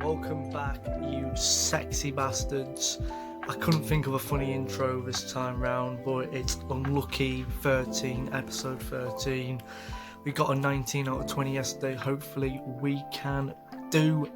Welcome back, you sexy bastards. I couldn't think of a funny intro this time round, but it's unlucky 13, episode 13. We got a 19 out of 20 yesterday. Hopefully we can do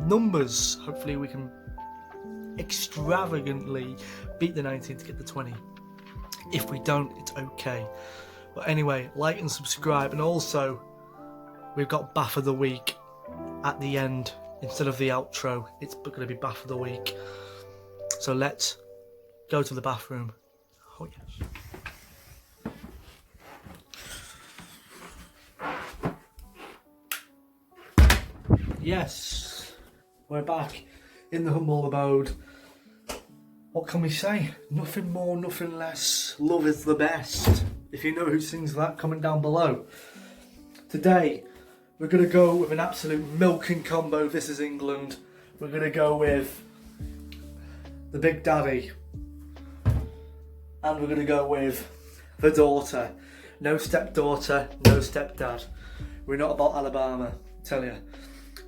numbers. Hopefully we can extravagantly beat the 19 to get the 20. If we don't, it's okay. But anyway, like and subscribe, and also we've got Bath of the Week at the end. Instead of the outro, it's going to be Bath of the Week. So let's go to the bathroom. Oh yes. Yes, we're back in the humble abode. What can we say? Nothing more, nothing less. Love is the best. If you know who sings that, comment down below. Today, we're going to go with an absolute milking combo. This is England. We're going to go with the Big Daddy. And we're going to go with the daughter. No stepdaughter, no stepdad. We're not about Alabama, I tell you.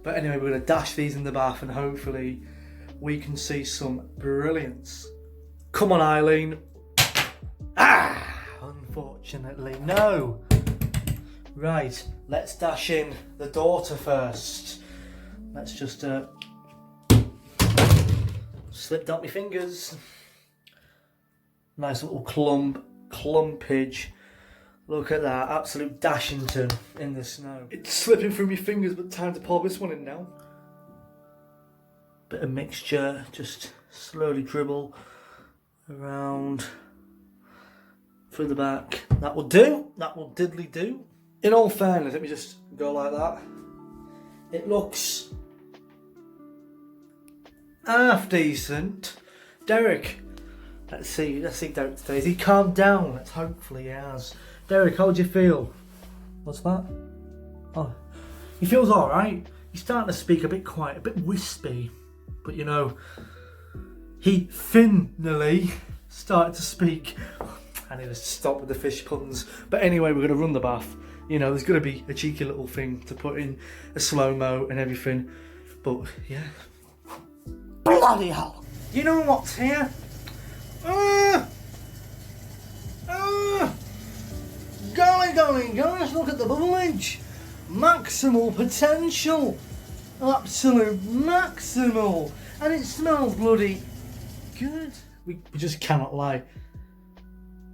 But anyway, we're going to dash these in the bath and hopefully we can see some brilliance. Come on, Eileen. Ah! Unfortunately, no. Right, let's dash in the daughter first. Let's just slip down my fingers. Nice little clumpage. Look at that, absolute Dashington in the snow. It's slipping through my fingers, but time to pour this one in now. Bit of mixture, just slowly dribble around through the back. That will do, that will diddly do. In all fairness, let me just go like that. It looks half decent. Derek, let's see Derek today. Has he calmed down? Let's hopefully he has. Derek, how do you feel? What's that? Oh, he feels alright. He's starting to speak a bit quiet, a bit wispy. But you know, he finally started to speak. I need to stop with the fish puns. But anyway, we're going to run the bath. You know, there's going to be a cheeky little thing to put in a slow-mo and everything. But, yeah. Bloody hell. You know what's here? Golly, guys, look at the Bubbleage. Maximal potential. Absolute maximal. And it smells bloody good. We just cannot lie.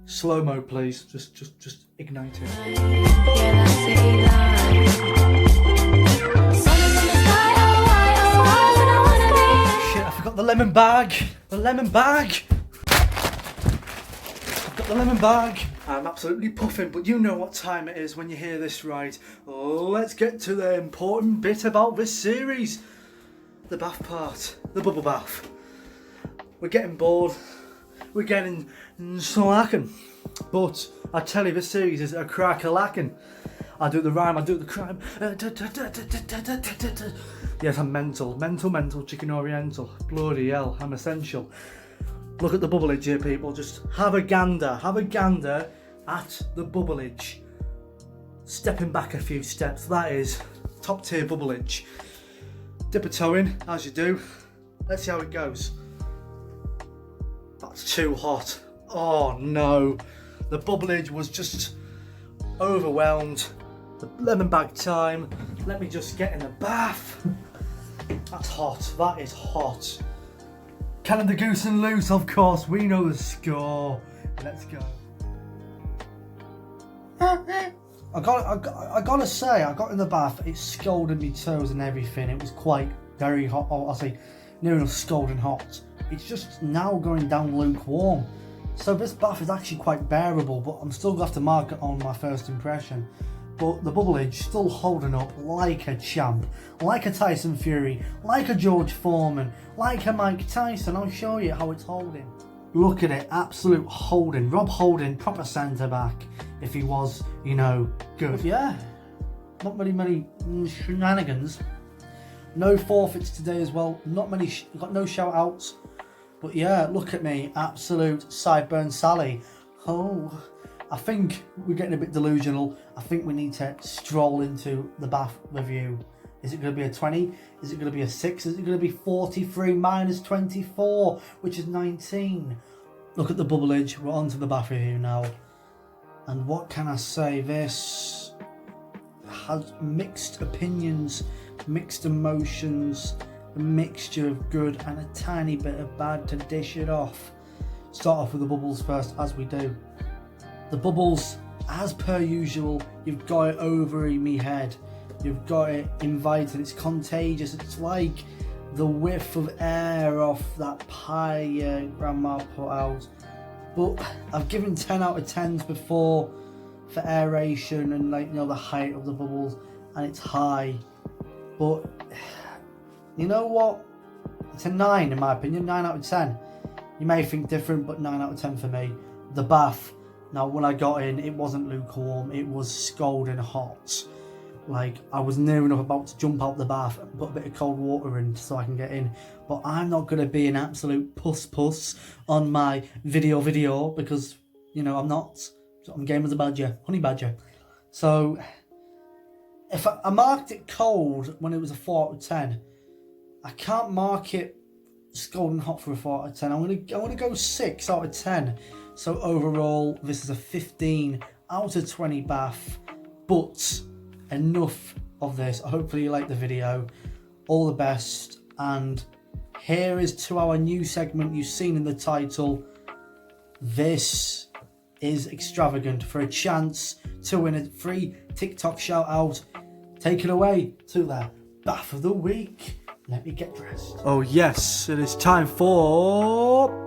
Slow-mo, please. Just ignite it. Shit, I forgot the lemon bag. The lemon bag. I've got the lemon bag. I'm absolutely puffing, but you know what time it is when you hear this, right? Let's get to the important bit about this series. The bath part. The bubble bath. We're getting bored. We're getting slacking. But I tell you, this series is a crack-a-lacking. I do the rhyme, I do the crime. Yes, I'm mental, chicken oriental. Bloody hell, I'm essential. Look at the Bubbleage here, people. Just have a gander at the Bubbleage. Stepping back a few steps, that is top tier Bubbleage. Dip a toe in, as you do. Let's see how it goes. That's too hot. Oh no. The Bubbleage was just overwhelmed. The lemon bag time. Let me just get in the bath. That's hot. That is hot. Canada Goose and Loose, of course. We know the score. Let's go. I gotta say, I got in the bath. It scalded me toes and everything. It was quite very hot. I'll say near enough scalding hot. It's just now going down lukewarm. So this bath is actually quite bearable, but I'm still going to have to mark it on my first impression. But the Bubbleage still holding up like a champ, like a Tyson Fury, like a George Foreman, like a Mike Tyson. I'll show you how it's holding. Look at it, absolute holding. Rob Holding, proper centre back, if he was, you know, good. But yeah, not many shenanigans. No forfeits today as well. Not many, got no shout outs. But yeah, look at me, absolute sideburn Sally. Oh, I think we're getting a bit delusional. I think we need to stroll into the bath review Is it going to be a 20? Is it going to be a 6? Is it going to be 43 minus 24, which is 19? Look at the Bubbleage. We're on to the bath review now. And what can I say? This has mixed opinions, mixed emotions, a mixture of good and a tiny bit of bad to dish it off. Start off with the bubbles first, as we do. The bubbles, as per usual, you've got it over in me head. You've got it inviting, it's contagious. It's like the whiff of air off that pie grandma put out. But I've given 10 out of 10s before for aeration and, like, you know, the height of the bubbles, and it's high. But you know what? It's a 9 in my opinion, 9 out of 10. You may think different, but 9 out of 10 for me. The bath. Now, when I got in, it wasn't lukewarm, it was scalding hot. Like, I was near enough about to jump out the bath and put a bit of cold water in so I can get in. But I'm not going to be an absolute puss on my video because, you know, I'm not. I'm game as a badger, honey badger. So, if I marked it cold when it was a 4 out of 10, I can't mark it scalding hot for a 4 out of 10. I'm gonna go 6 out of 10. So overall, this is a 15 out of 20 bath. But enough of this. Hopefully you like the video. All the best. And here is to our new segment you've seen in the title. This is extravagant. For a chance to win a free TikTok shout out. Take it away to the bath of the week. Let me get dressed. Oh yes, it is time for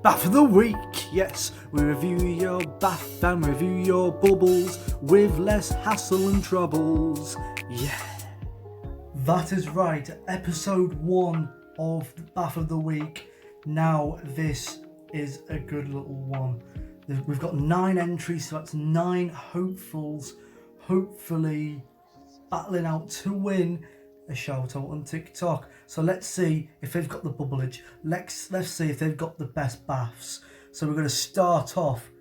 bath of the week. Yes, we review your bath and review your bubbles with less hassle and troubles. Yeah, that is right. Episode 1 of bath of the week. Now this is a good little one. We've got 9 entries, so that's 9 hopefuls, hopefully battling out to win a shout out on TikTok. So let's see if they've got the Bubbleage. Let's see if they've got the best baths. So we're going to start off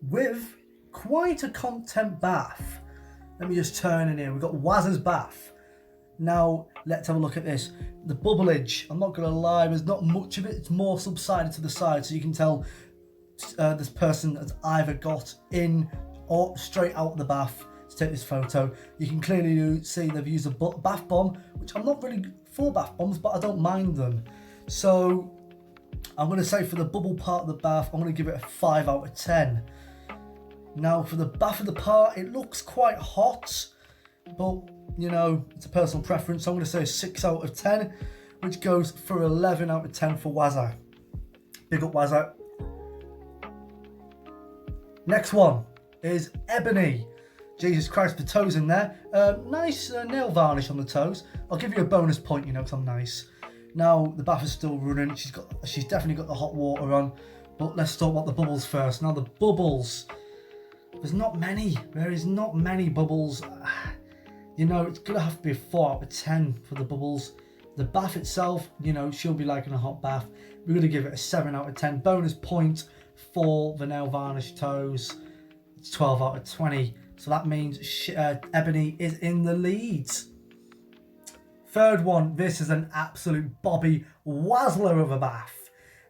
with quite a content bath. Let me just turn in here. We've got Waz's bath. Now let's have a look at this. The Bubbleage, I'm not going to lie, there's not much of it. It's more subsided to the side, so you can tell this person has either got in or straight out the bath to take this photo. You can clearly see they've used a bath bomb, which I'm not really for bath bombs, but I don't mind them. So I'm going to say for the bubble part of the bath, I'm going to give it a 5 out of 10. Now for the bath of the part, it looks quite hot, but you know, it's a personal preference. So I'm going to say a 6 out of 10, which goes for 11 out of 10 for Wazza. Big up Wazza. Next one is Ebony. Jesus Christ, the toes in there. Nice nail varnish on the toes. I'll give you a bonus point, you know, because I'm nice. Now the bath is still running. She's definitely got the hot water on. But let's talk about the bubbles first. Now the bubbles, there's not many. There is not many bubbles. You know, it's gonna have to be a 4 out of 10 for the bubbles. The bath itself, you know, she'll be liking a hot bath. We're gonna give it a 7 out of 10. Bonus point for the nail varnish toes. It's 12 out of 20. So that means Ebony is in the lead. Third one, this is an absolute Bobby Wazzler of a bath.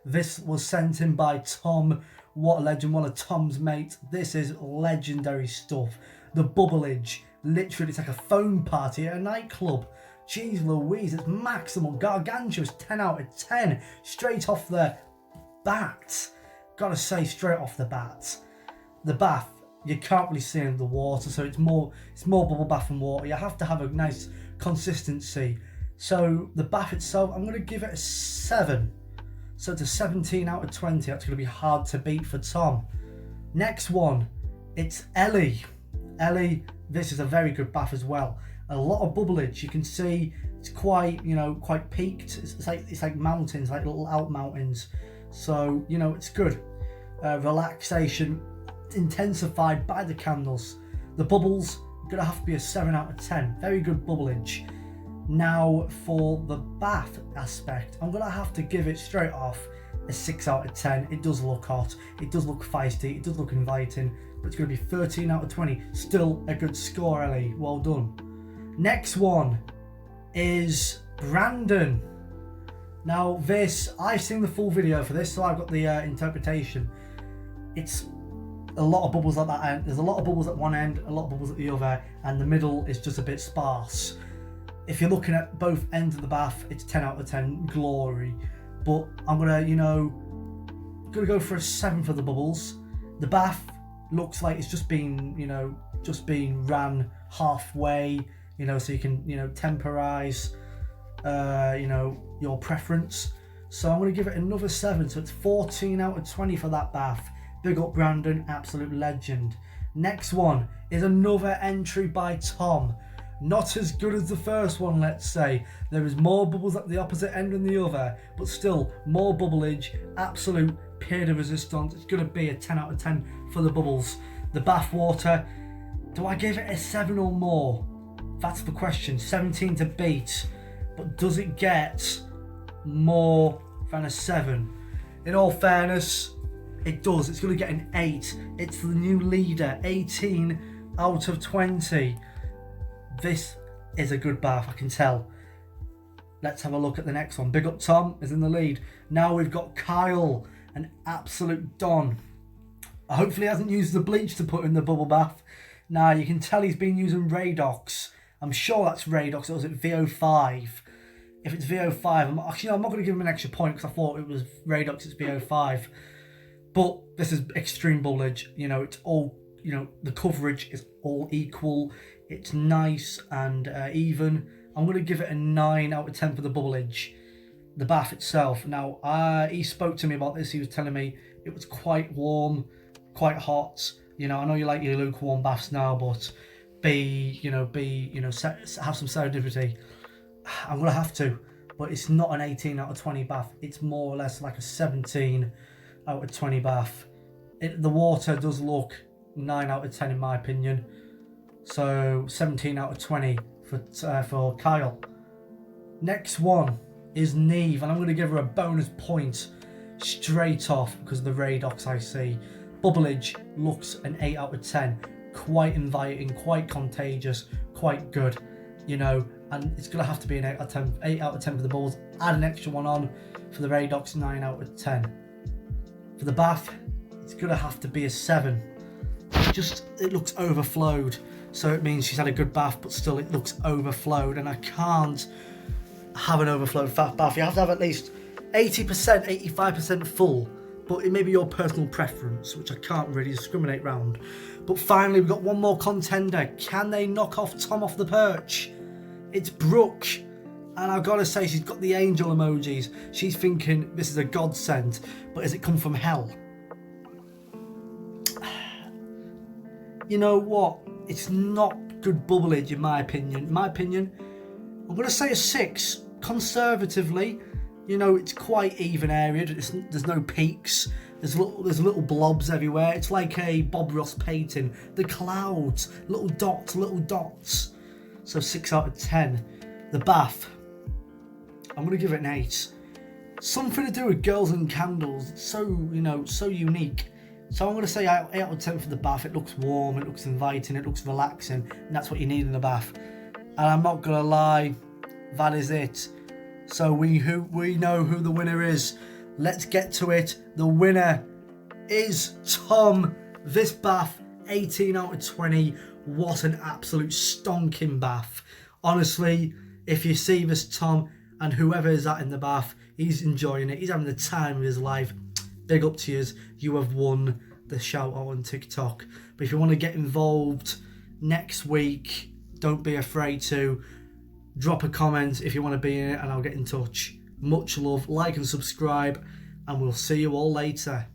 This was sent in by Tom. What a legend, one of Tom's mates. This is legendary stuff. The Bubbleage, literally it's like a phone party at a nightclub. Jeez Louise, it's maximum gargantuous, 10 out of 10. Straight off the bat. Gotta say, straight off the bat. The bath, you can't really see in the water, so it's more bubble bath and water. You have to have a nice consistency. So the bath itself, I'm going to give it a 7. So it's a 17 out of 20. That's going to be hard to beat for Tom. Next one, it's Ellie. Ellie, this is a very good bath as well. A lot of Bubbleage. You can see it's quite, you know, quite peaked. It's like mountains, like little out mountains. So, you know, it's good. Relaxation intensified by the candles. The bubbles gonna have to be a 7 out of 10. Very good Bubbleage. Now for the bath aspect, I'm gonna have to give it straight off a 6 out of 10. It does look hot, it does look feisty, it does look inviting, but it's gonna be 13 out of 20. Still a good score, Ellie. Well done. Next one is Brandon. Now this, I've seen the full video for this, so I've got the interpretation. It's a lot of bubbles at that end. There's a lot of bubbles at one end, a lot of bubbles at the other, and the middle is just a bit sparse. If you're looking at both ends of the bath, it's 10 out of 10 glory. But I'm gonna, gonna go for a 7 for the bubbles. The bath looks like it's just been, just being ran halfway, so you can, temporize, your preference. So I'm going to give it another 7, so it's 14 out of 20 for that bath. Big up Brandon, absolute legend. Next one is another entry by Tom. Not as good as the first one, let's say. There is more bubbles at the opposite end than the other, but still more bubbleage, absolute pied de resistance. It's going to be a 10 out of 10 for the bubbles. The bath water, do I give it a 7 or more? That's the question. 17 to beat, but does it get more than a 7? In all fairness, it does. It's going to get an 8. It's the new leader, 18 out of 20. This is a good bath, I can tell. Let's have a look at the next one. Big up Tom is in the lead. Now we've got Kyle, an absolute don. Hopefully he hasn't used the bleach to put in the bubble bath. Now you can tell he's been using Radox. I'm sure that's Radox. Or was it VO5? If it's VO5, I'm not going to give him an extra point because I thought it was Radox, it's VO5. But this is extreme bubbleage. It's all, the coverage is all equal. It's nice and even. I'm going to give it a 9 out of 10 for the bubbleage. The bath itself. Now, he spoke to me about this. He was telling me it was quite warm, quite hot. I know you like your lukewarm baths now, but have some serendipity. I'm going to have to. But it's not an 18 out of 20 bath. It's more or less like a 17 out of 20 bath. The water does look 9 out of 10 in my opinion. So 17 out of 20 for Kyle. Next one is Neve, and I'm going to give her a bonus point straight off because of the Radox I see. Bubbleage looks an 8 out of 10. Quite inviting, quite contagious, quite good, and it's going to have to be an 8 out of 10 for the bubbles. Add an extra one on for the Radox, 9 out of 10. For the bath, it's going to have to be a 7. It looks overflowed. So it means she's had a good bath, but still it looks overflowed. And I can't have an overflowed bath. You have to have at least 80%, 85% full. But it may be your personal preference, which I can't really discriminate round. But finally, we've got one more contender. Can they knock off Tom off the perch? It's Brooke. And I've got to say, she's got the angel emojis. She's thinking this is a godsend. But has it come from hell? You know what? It's not good bubbleage in my opinion. I'm going to say a 6. Conservatively, it's quite even area. There's no peaks. There's little blobs everywhere. It's like a Bob Ross painting. The clouds, little dots. So 6 out of 10. The bath, I'm going to give it an 8. Something to do with girls and candles. It's so unique. So I'm going to say 8 out of 10 for the bath. It looks warm, it looks inviting, it looks relaxing, and that's what you need in a bath. And I'm not going to lie, that is it. So we know who the winner is. Let's get to it. The winner is Tom. This bath, 18 out of 20. What an absolute stonking bath. Honestly, if you see this Tom and whoever is that in the bath, he's enjoying it. He's having the time of his life. Big up to you. You have won the shout out on TikTok. But if you want to get involved next week, don't be afraid to drop a comment if you want to be in it and I'll get in touch. Much love, like and subscribe, and we'll see you all later.